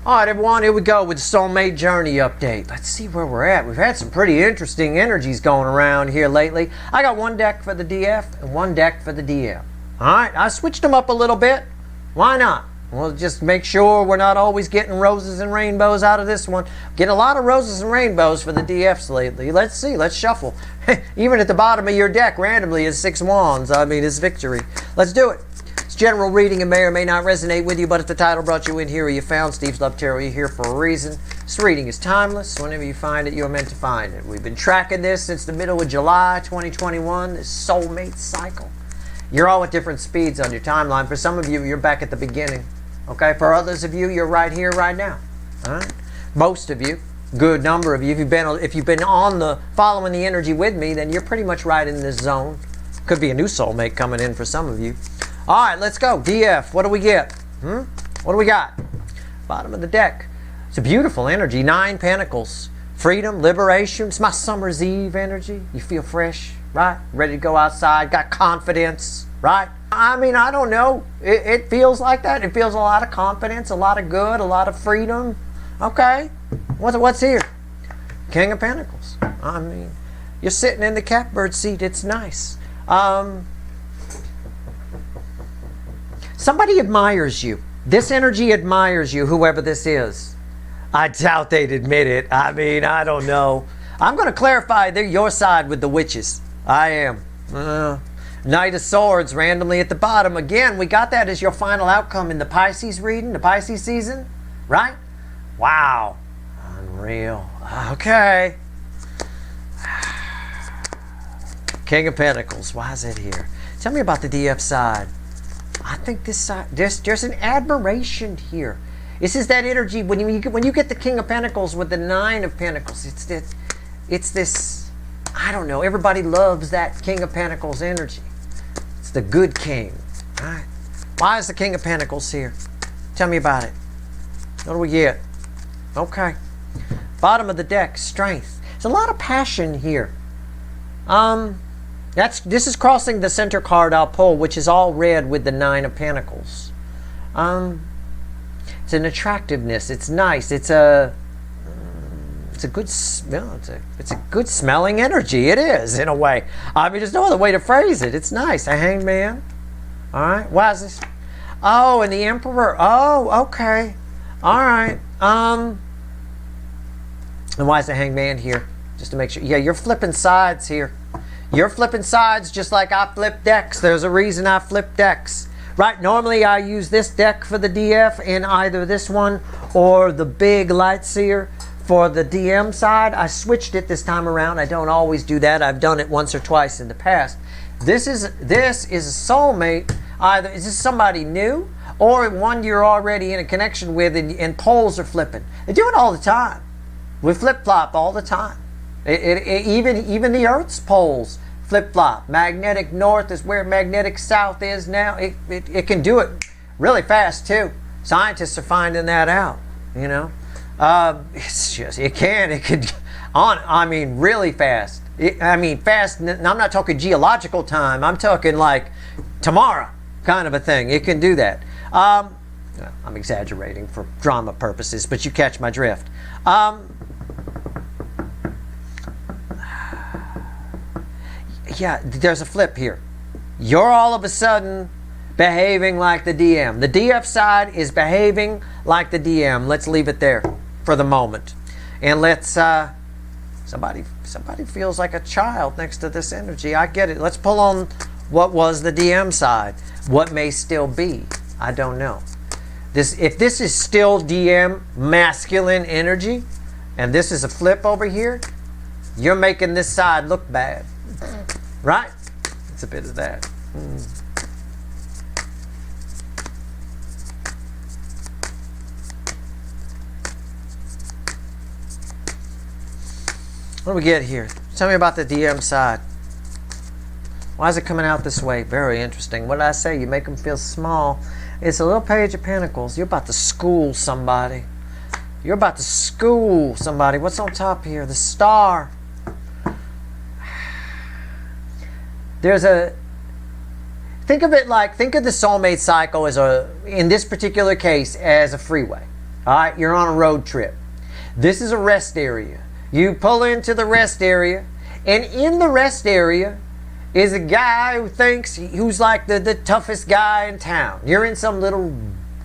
All right, everyone, here we go with the Soulmate Journey update. Let's see where we're at. We've had some pretty interesting energies going around here lately. I got one deck for the DF and one deck for the DM. All right, I switched them up a little bit. Why not? We'll just make sure we're not always getting roses and rainbows out of this one. Get a lot of roses and rainbows for the DFs lately. Let's see, let's shuffle. Even at the bottom of your deck, randomly, is 6 wands. I mean, it's victory. Let's do it. It's general reading and may or may not resonate with you, but if the title brought you in here or you found Steve's Love Tarot, you're here for a reason. This reading is timeless. Whenever you find it, you're meant to find it. We've been tracking this since the middle of July 2021, this soulmate cycle. You're all at different speeds on your timeline. For some of you, you're back at the beginning. Okay, for others of you, you're right here, right now. All right? Most of you, good number of you, if you've been on the following the energy with me, then you're pretty much right in this zone. Could be a new soulmate coming in for some of you. All right, let's go. DF, what do we get? What do we got? Bottom of the deck. It's a beautiful energy. 9 Pentacles. Freedom, liberation. It's my summer's eve energy. You feel fresh, right? Ready to go outside. Got confidence, right? I mean, I don't know. It feels like that. It feels a lot of confidence, a lot of good, a lot of freedom. Okay. What's here? King of Pentacles. I mean, you're sitting in the catbird seat. It's nice. Somebody admires you. This energy admires you, whoever this is. I doubt they'd admit it. I mean, I don't know. I'm going to clarify they're your side with the witches. I am. Knight of Swords randomly at the bottom. Again, we got that as your final outcome in the Pisces reading, the Pisces season, right? Wow. Unreal. Okay. King of Pentacles. Why is it here? Tell me about the DF side. I think this side, there's an admiration here. This is that energy when you get the King of Pentacles with the 9 of Pentacles. It's this. I don't know. Everybody loves that King of Pentacles energy. It's the good king. All right. Why is the King of Pentacles here? Tell me about it. What do we get? Okay. Bottom of the deck, strength. There's a lot of passion here. This is crossing the center card I'll pull, which is all red with the 9 of Pentacles. It's an attractiveness. It's nice. It's a good smell. It's a good smelling energy. It is, in a way. I mean, there's no other way to phrase it. It's nice. A hangman. All right. Why is this? Oh, and the Emperor. Oh, okay. All right. And why is the hangman here? Just to make sure. Yeah, you're flipping sides here. You're flipping sides just like I flip decks. There's a reason I flip decks. Right? Normally I use this deck for the DF and either this one or the big light seer for the DM side. I switched it this time around. I don't always do that. I've done it once or twice in the past. This is a soulmate. Either is this somebody new or one you're already in a connection with and poles are flipping. They do it all the time. We flip-flop all the time. Even the Earth's poles flip-flop. Magnetic north is where magnetic south is now. It can do it really fast too. Scientists are finding that out. You know, it's just it could I mean, really fast. Fast. I'm not talking geological time. I'm talking like tomorrow kind of a thing. It can do that. I'm exaggerating for drama purposes, but you catch my drift. Yeah, there's a flip here. You're all of a sudden behaving like the DM. The DF side is behaving like the DM. Let's leave it there for the moment. And let's, somebody feels like a child next to this energy. I get it. Let's pull on what was the DM side. What may still be. I don't know. If this is still DM masculine energy, and this is a flip over here, you're making this side look bad. Right? It's a bit of that. What do we get here? Tell me about the DM side. Why is it coming out this way? Very interesting. What did I say? You make them feel small. It's a little Page of Pentacles. You're about to school somebody. You're about to school somebody. What's on top here? The Star. There's a think of the soulmate cycle as in this particular case, as a freeway. All right, you're on a road trip. This is a rest area. You pull into the rest area, and in the rest area is a guy who's like the toughest guy in town. You're in some little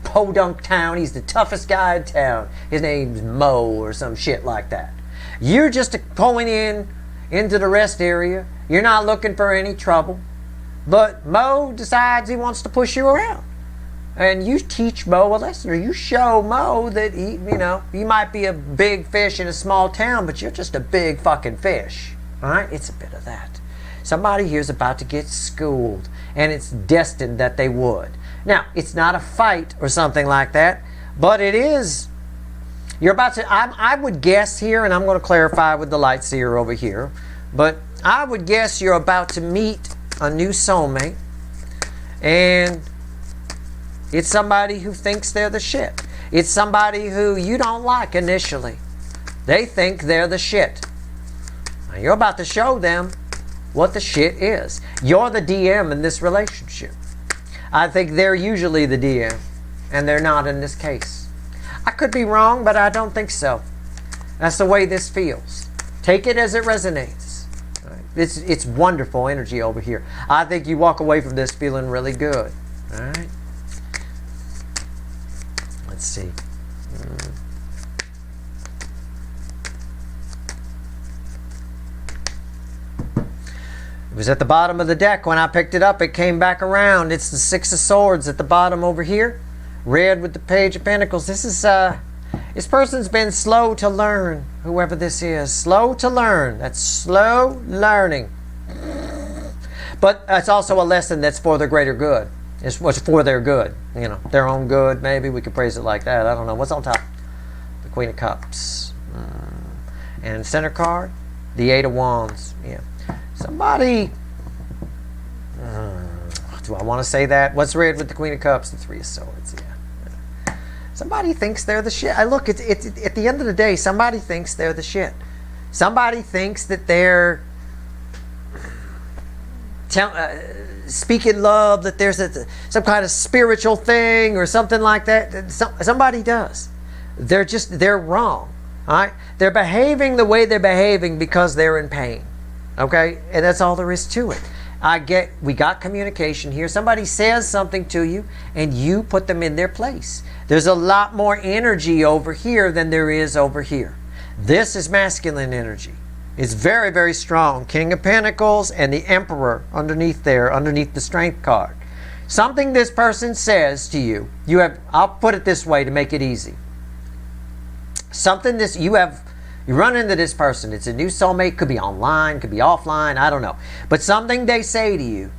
podunk town. He's the toughest guy in town. His name's Mo or some shit like that. You're just pulling into the rest area. You're not looking for any trouble. But Mo decides he wants to push you around. And you teach Mo a lesson, or you show Mo that he might be a big fish in a small town, but you're just a big fucking fish. All right? It's a bit of that. Somebody here's about to get schooled, and it's destined that they would. Now, it's not a fight or something like that, but it is. You're about to, I would guess here, and I'm going to clarify with the light seer over here, but I would guess you're about to meet a new soulmate, and it's somebody who thinks they're the shit. It's somebody who you don't like initially. They think they're the shit. Now you're about to show them what the shit is. You're the DM in this relationship. I think they're usually the DM, and they're not in this case. I could be wrong, but I don't think so. That's the way this feels. Take it as it resonates. Right? It's wonderful energy over here. I think you walk away from this feeling really good. All right? Let's see. It was at the bottom of the deck when I picked it up. It came back around. It's the Six of Swords at the bottom over here. Red with the Page of Pentacles. This person's been slow to learn, whoever this is. Slow to learn. That's slow learning. But it's also a lesson that's for their greater good. It's what's for their good. Their own good, maybe. We could phrase it like that. I don't know. What's on top? The Queen of Cups. And center card, the Eight of Wands. Yeah. Somebody, do I want to say that? What's red with the Queen of Cups? The Three of Swords, yeah. Somebody thinks they're the shit. Look, it's at the end of the day, somebody thinks they're the shit. Somebody thinks that they're speaking love, that there's some kind of spiritual thing or something like that. Somebody does. They're wrong. All right? They're behaving the way they're behaving because they're in pain. Okay? And that's all there is to it. We got communication here. Somebody says something to you and you put them in their place. There's a lot more energy over here than there is over here. This is masculine energy. It's very, very strong. King of Pentacles and the Emperor underneath there, underneath the Strength card. Something this person says to you, I'll put it this way to make it easy. You run into this person. It's a new soulmate. Could be online, could be offline. I don't know. But something they say to you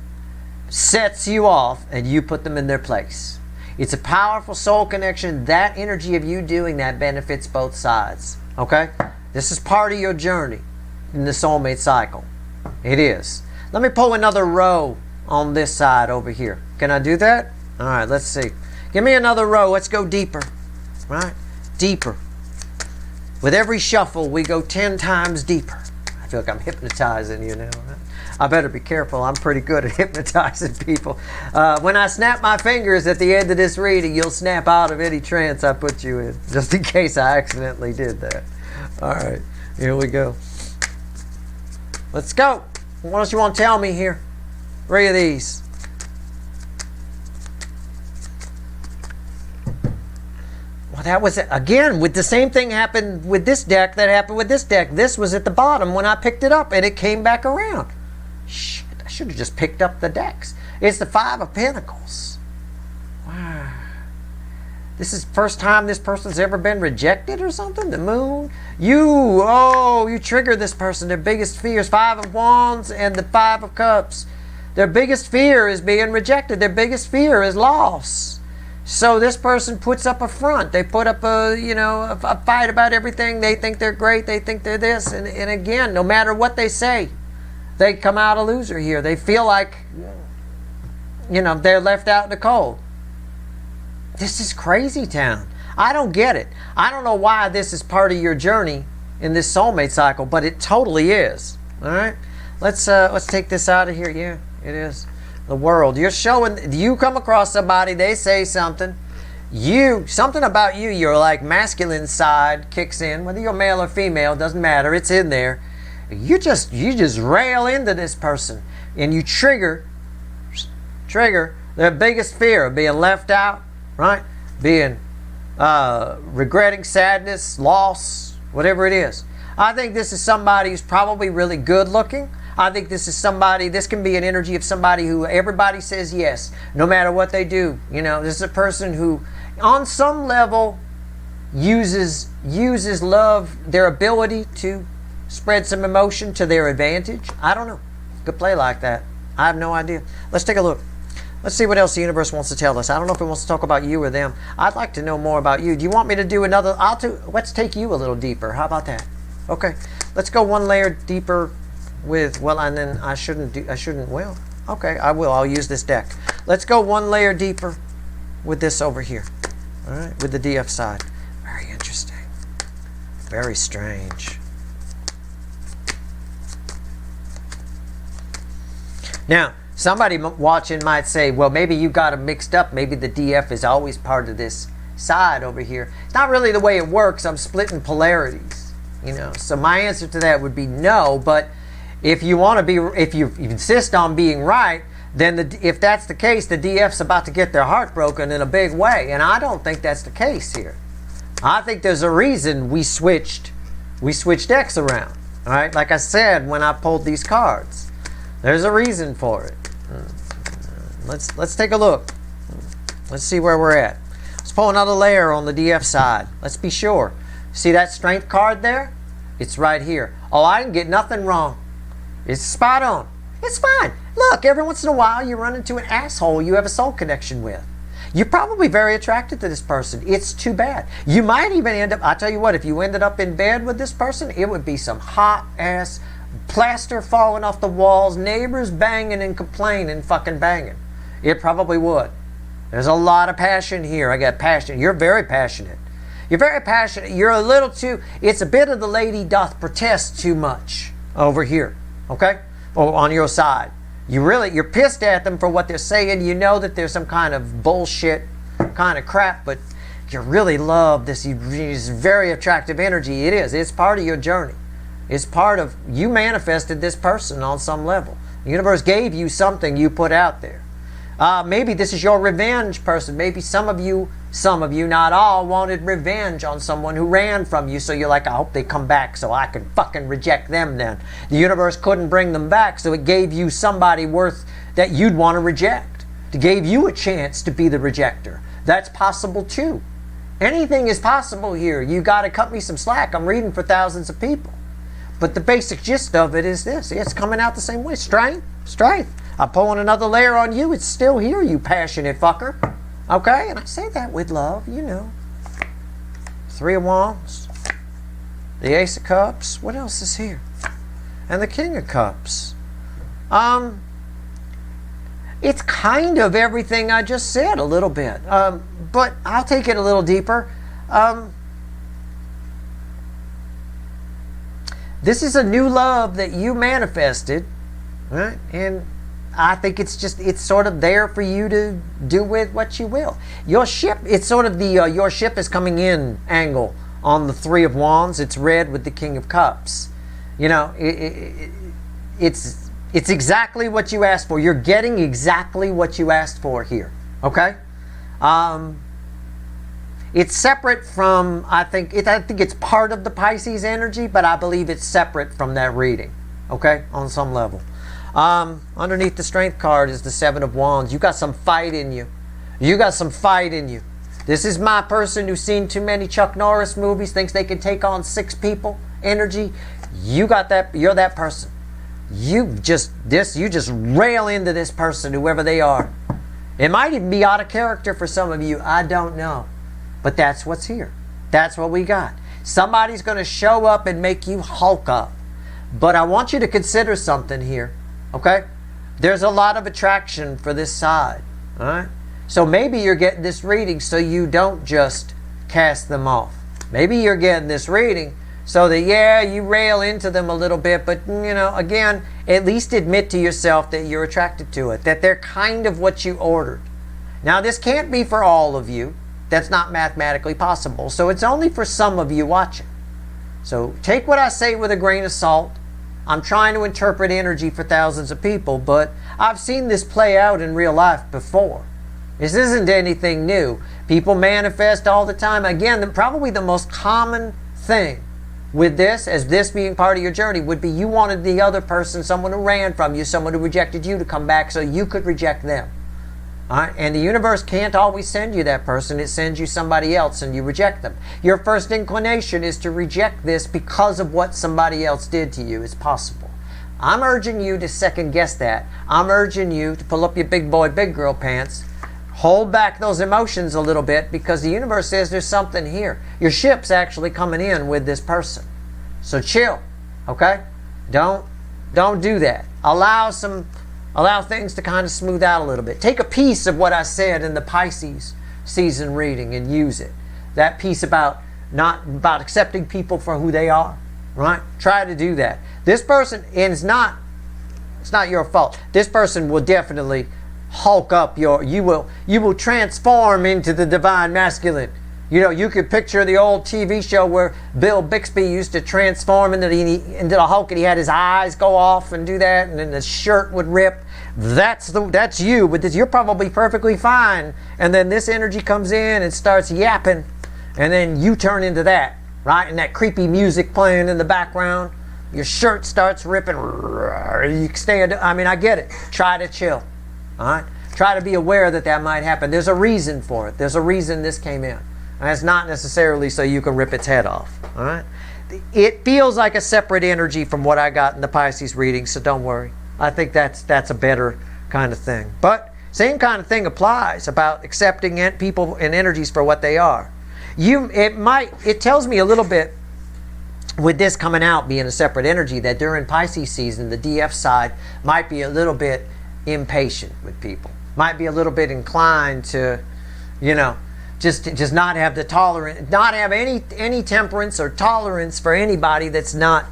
sets you off and you put them in their place. It's a powerful soul connection. That energy of you doing that benefits both sides. Okay? This is part of your journey in the soulmate cycle. It is. Let me pull another row on this side over here. Can I do that? All right, let's see. Give me another row. Let's go deeper. Right? Deeper. With every shuffle, we go 10 times deeper. I feel like I'm hypnotizing you now. Right? I better be careful. I'm pretty good at hypnotizing people. When I snap my fingers at the end of this reading, you'll snap out of any trance I put you in, just in case I accidentally did that. All right, here we go. Let's go. What else you want to tell me here? 3 of these. Well, that was, again, with the same thing happened with this deck that happened with this deck. This was at the bottom when I picked it up, and it came back around. Shit, I should have just picked up the decks. It's the 5 of Pentacles. Wow. This is the first time this person's ever been rejected or something? The Moon? You trigger this person. Their biggest fears, 5 of Wands and the 5 of Cups. Their biggest fear is being rejected. Their biggest fear is loss. So this person puts up a front. They put up a fight about everything. They think they're great. They think they're this. And again, no matter what they say, they come out a loser here. They feel like, they're left out in the cold. This is crazy town. I don't get it. I don't know why this is part of your journey in this soulmate cycle, but it totally is. All right? Let's take this out of here. Yeah, it is. The World. You're showing, you come across somebody, they say something, something about you, your like masculine side kicks in, whether you're male or female, doesn't matter, it's in there. You just rail into this person and you trigger their biggest fear of being left out, right? Being regretting sadness, loss, whatever it is. I think this is somebody who's probably really good looking. I think this can be an energy of somebody who everybody says yes, no matter what they do. You know, this is a person who, on some level, uses love, their ability to spread some emotion to their advantage. I don't know. Could play like that. I have no idea. Let's take a look. Let's see what else the universe wants to tell us. I don't know if it wants to talk about you or them. I'd like to know more about you. Do you want me to do another? Let's take you a little deeper. How about that? Okay. Let's go one layer deeper with, well, and then well, okay, I will. I'll use this deck. Let's go one layer deeper with this over here. All right, with the DF side. Very interesting. Very strange. Now, somebody watching might say, well, maybe you got them mixed up. Maybe the DF is always part of this side over here. It's not really the way it works. I'm splitting polarities, you know. So my answer to that would be no. But if you want to be, if you insist on being right, then if that's the case, the DF's about to get their heart broken in a big way. And I don't think that's the case here. I think there's a reason we switched decks around. All right, like I said when I pulled these cards, there's a reason for it. Let's take a look. Let's see where we're at. Let's pull another layer on the DF side. Let's be sure. See that strength card there? It's right here. Oh, I didn't get nothing wrong. It's spot on. It's fine. Look, every once in a while you run into an asshole you have a soul connection with. You're probably very attracted to this person. It's too bad. You might even end up, I'll tell you what, if you ended up in bed with this person, it would be some hot ass plaster falling off the walls, neighbors banging and complaining, fucking banging. It probably would. There's a lot of passion here. I got passion. You're very passionate. You're very passionate. You're a little too, it's a bit of the lady doth protest too much over here. Okay? Or on your side. You're pissed at them for what they're saying. You know that there's some kind of bullshit kind of crap, but you really love this very attractive energy. It is. It's part of your journey. It's part of, you manifested this person on some level. The universe gave you something you put out there. Maybe this is your revenge person. Maybe some of you, not all, wanted revenge on someone who ran from you. So you're like, I hope they come back so I can fucking reject them then. The universe couldn't bring them back, so it gave you somebody worth that you'd want to reject. It gave you a chance to be the rejecter. That's possible too. Anything is possible here. You got to cut me some slack. I'm reading for thousands of people. But the basic gist of it is this. It's coming out the same way. Strength. I'm pulling another layer on you. It's still here, you passionate fucker. Okay? And I say that with love, you know. 3 of Wands. The Ace of Cups. What else is here? And the King of Cups. It's kind of everything I just said a little bit. But I'll take it a little deeper. This is a new love that you manifested, right? And I think it's sort of there for you to do with what you will. Your ship, it's sort of the your ship is coming in angle on the 3 of Wands. It's red with the King of Cups. You know, it's exactly what you asked for. You're getting exactly what you asked for here. Okay. It's separate from, I think it's part of the Pisces energy, but I believe it's separate from that reading, okay, on some level. Underneath the Strength card is the 7 of Wands. You got some fight in you. You got some fight in you. This is my person who's seen too many Chuck Norris movies, thinks they can take on 6 people energy. You got that, you're that person. You just rail into this person, whoever they are. It might even be out of character for some of you. I don't know. But that's what's here. That's what we got. Somebody's going to show up and make you hulk up. But I want you to consider something here. Okay? There's a lot of attraction for this side. Alright? So maybe you're getting this reading so you don't just cast them off. Maybe you're getting this reading so that, yeah, you rail into them a little bit, but, you know, again, at least admit to yourself that you're attracted to it, that they're kind of what you ordered. Now, this can't be for all of you. That's not mathematically possible. So it's only for some of you watching. So take what I say with a grain of salt. I'm trying to interpret energy for thousands of people, but I've seen this play out in real life before. This isn't anything new. People manifest all the time. Again, probably the most common thing with this, as this being part of your journey, would be you wanted the other person, someone who ran from you, someone who rejected you, to come back so you could reject them. All right? And the universe can't always send you that person. It sends you somebody else and you reject them. Your first inclination is to reject this because of what somebody else did to you. It's possible. I'm urging you to second guess that. I'm urging you to pull up your big boy, big girl pants. Hold back those emotions a little bit, because the universe says there's something here. Your ship's actually coming in with this person. So chill, okay? Don't do that. Allow things to kind of smooth out a little bit. Take a piece of what I said in the Pisces season reading and use it. That piece about accepting people for who they are, right? Try to do that. This person, and it's not your fault. This person will definitely hulk up you will transform into the divine masculine. You know, you could picture the old TV show where Bill Bixby used to transform into the Hulk, and he had his eyes go off and do that, and then the shirt would rip. That's you, but you're probably perfectly fine. And then this energy comes in and starts yapping, and then you turn into that, right? And that creepy music playing in the background. Your shirt starts ripping. You stand. I mean, I get it. Try to chill. All right? Try to be aware that might happen. There's a reason for it. There's a reason this came in. And it's not necessarily so you can rip its head off. All right? It feels like a separate energy from what I got in the Pisces reading, so don't worry. I think that's a better kind of thing. But same kind of thing applies about accepting people and energies for what they are. It tells me a little bit, with this coming out being a separate energy, that during Pisces season, the DF side might be a little bit impatient with people, might be a little bit inclined to, just not have the tolerance, not have any temperance or tolerance for anybody that's not,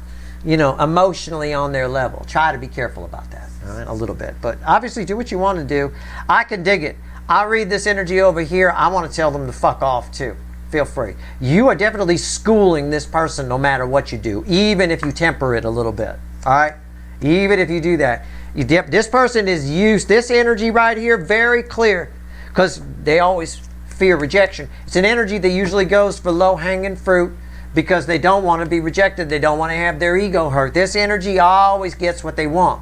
emotionally on their level. Try to be careful about that, all right, a little bit. But obviously do what you want to do. I can dig it. I'll read this energy over here. I want to tell them to fuck off too. Feel free. You are definitely schooling this person no matter what you do, even if you temper it a little bit, all right? Even if you do that. This person is used, this energy right here, very clear, because they always fear rejection. It's an energy that usually goes for low-hanging fruit because they don't want to be rejected. They don't want to have their ego hurt. This energy always gets what they want.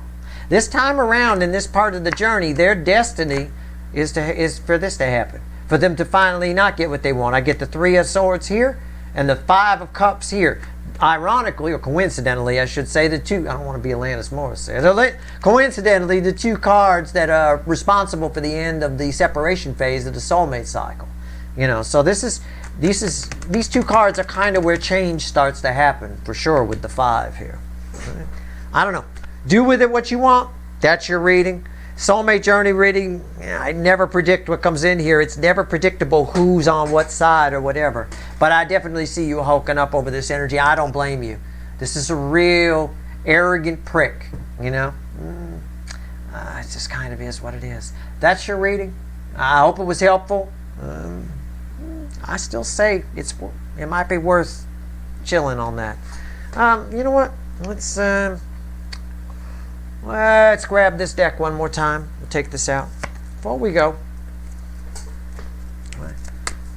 This time around in this part of the journey, their destiny is for this to happen, for them to finally not get what they want. I get the 3 of Swords here and the 5 of Cups here. Ironically, or coincidentally, I should say, I don't want to be Alanis Morissette. Coincidentally, the 2 cards that are responsible for the end of the separation phase of the soulmate cycle. So these 2 cards are kind of where change starts to happen, for sure, with the 5 here. I don't know. Do with it what you want. That's your reading. Soulmate Journey reading, I never predict what comes in here. It's never predictable who's on what side or whatever. But I definitely see you hulking up over this energy. I don't blame you. This is a real arrogant prick, It just kind of is what it is. That's your reading. I hope it was helpful. I still say it might be worth chilling on that. You know what? Let's grab this deck one more time. We'll take this out before we go.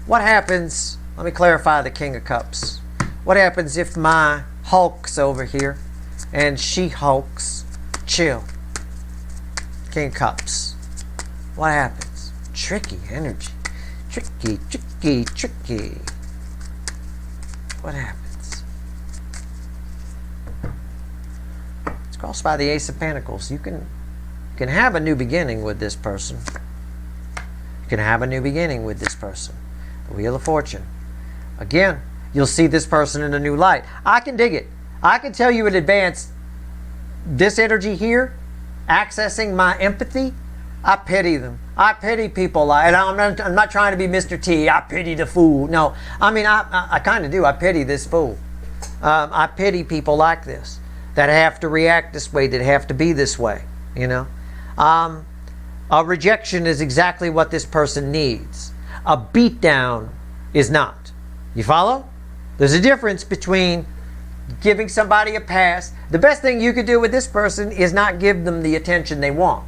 What happens, let me clarify the King of Cups. What happens if my hulks over here and she hulks? Chill. King of Cups. What happens? Tricky energy. Tricky. What happens? Crossed by the Ace of Pentacles. You can have a new beginning with this person. You can have a new beginning with this person. The Wheel of Fortune. Again, you'll see this person in a new light. I can dig it. I can tell you in advance, this energy here, accessing my empathy, I pity them. I pity people. And I'm not trying to be Mr. T. I pity the fool. No, I mean, I kind of do. I pity this fool. I pity people like this, that have to react this way, that have to be this way, A rejection is exactly what this person needs. A beatdown is not. You follow? There's a difference between giving somebody a pass. The best thing you could do with this person is not give them the attention they want.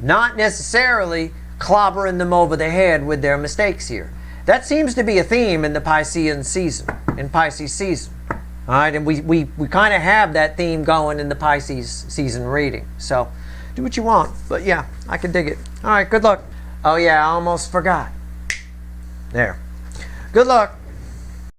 Not necessarily clobbering them over the head with their mistakes here. That seems to be a theme in the Piscean season, in Pisces season. All right, and we kind of have that theme going in the Pisces season reading. So do what you want, but yeah, I can dig it. All right, good luck. Oh yeah, I almost forgot. There. Good luck.